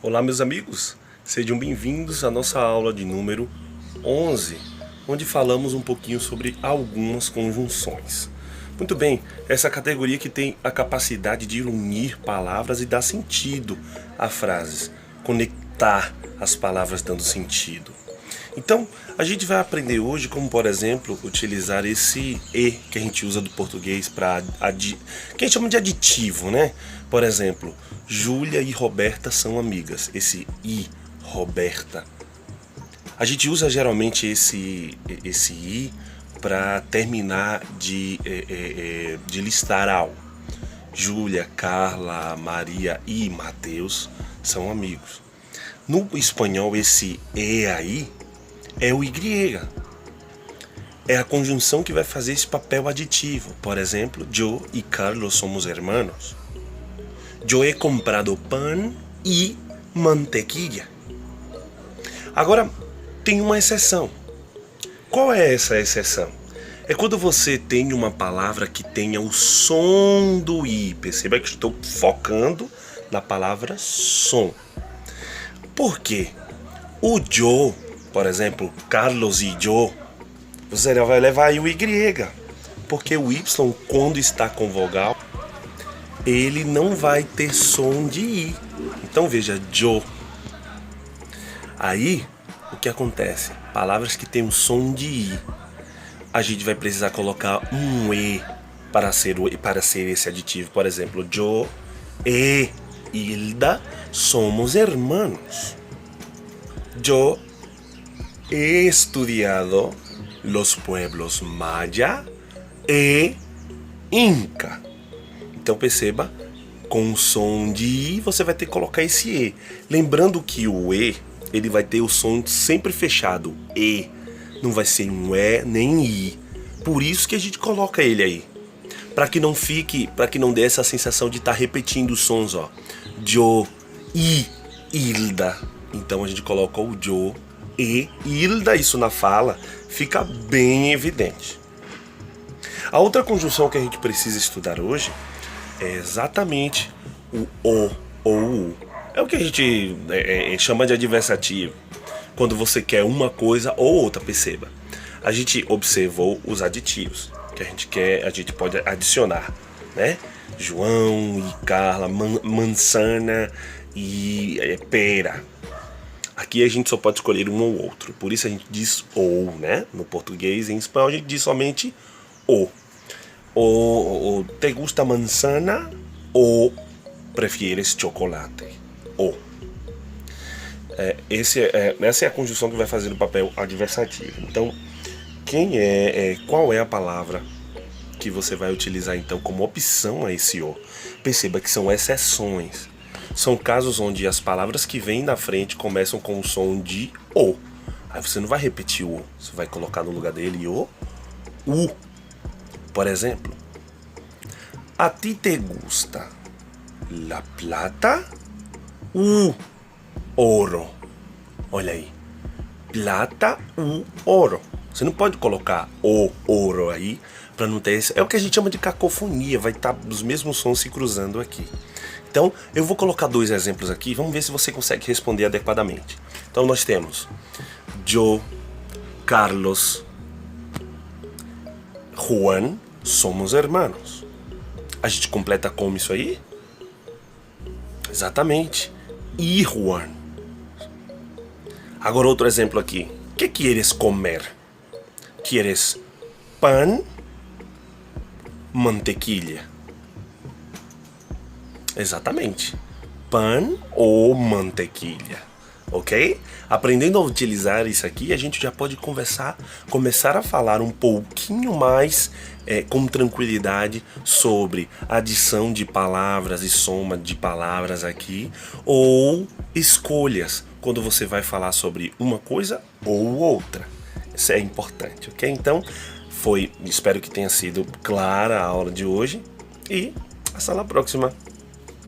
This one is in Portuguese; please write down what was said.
Olá, meus amigos, sejam bem-vindos à nossa aula de número 11, onde falamos um pouquinho sobre algumas conjunções. Muito bem, essa categoria que tem a capacidade de unir palavras e dar sentido a frases, conectar as palavras dando sentido. Então, a gente vai aprender hoje como, por exemplo, utilizar esse "e" que a gente usa do português para que a gente chama de aditivo, né? Por exemplo, Júlia e Roberta são amigas. Esse "i", Roberta. A gente usa geralmente esse "i" para terminar de listar algo. Júlia, Carla, Maria e Mateus são amigos. No espanhol, esse "e" aí é o "y". É a conjunção que vai fazer esse papel aditivo. Por exemplo, yo y Carlos somos hermanos. Yo he comprado pan y mantequilla. Agora, tem uma exceção. Qual é essa exceção? É quando você tem uma palavra que tenha o som do "i". Perceba que estou focando na palavra som. Por quê? O yo, por exemplo, Carlos e yo, você vai levar aí o "y", porque o "y", quando está com vogal, ele não vai ter som de "i". Então veja, yo. Aí, o que acontece? Palavras que têm um som de "i", a gente vai precisar colocar um "e" para ser esse aditivo. Por exemplo, yo e Hilda somos hermanos. Yo he estudiado los pueblos maya e inca. Então perceba, com o som de "i", você vai ter que colocar esse "e". Lembrando que o "e", ele vai ter o som sempre fechado, "e". Não vai ser um "e" nem "i". Por isso que a gente coloca ele aí. Para que não dê essa sensação de estar repetindo os sons, ó. Yo e Hilda. Então a gente coloca o yo e Hilda, isso na fala fica bem evidente. A outra conjunção que a gente precisa estudar hoje é exatamente o ou o. É o que a gente chama de adversativo. Quando você quer uma coisa ou outra, perceba. A gente observou os aditivos que a gente pode adicionar, né? João e Carla, manzana e pera. Aqui a gente só pode escolher um ou outro, por isso a gente diz ou, né? No português e em espanhol a gente diz somente o. ¿Te gusta manzana o prefieres chocolate? O. Essa é a conjunção que vai fazer o papel adversativo. Então, qual é a palavra que você vai utilizar então como opção a esse o? Perceba que são exceções. São casos onde as palavras que vêm na frente começam com o som de o. Aí você não vai repetir o, você vai colocar no lugar dele o. Por exemplo, a ti te gusta la plata u oro? Olha aí, plata u oro. Você não pode colocar o ouro aí para não ter esse. É o que a gente chama de cacofonia, vai estar os mesmos sons se cruzando aqui. Então, eu vou colocar dois exemplos aqui, vamos ver se você consegue responder adequadamente. Então, nós temos yo, Carlos, Juan, somos hermanos. A gente completa como isso aí? Exatamente. E Juan. Agora outro exemplo aqui. ¿Qué quieres comer? ¿Quieres pan, mantequilla? Exatamente. Pan ou mantequilla. Ok? Aprendendo a utilizar isso aqui, a gente já pode começar a falar um pouquinho mais com tranquilidade sobre adição de palavras e soma de palavras aqui, ou escolhas, quando você vai falar sobre uma coisa ou outra. Isso é importante, ok? Então, espero que tenha sido clara a aula de hoje e hasta la próxima.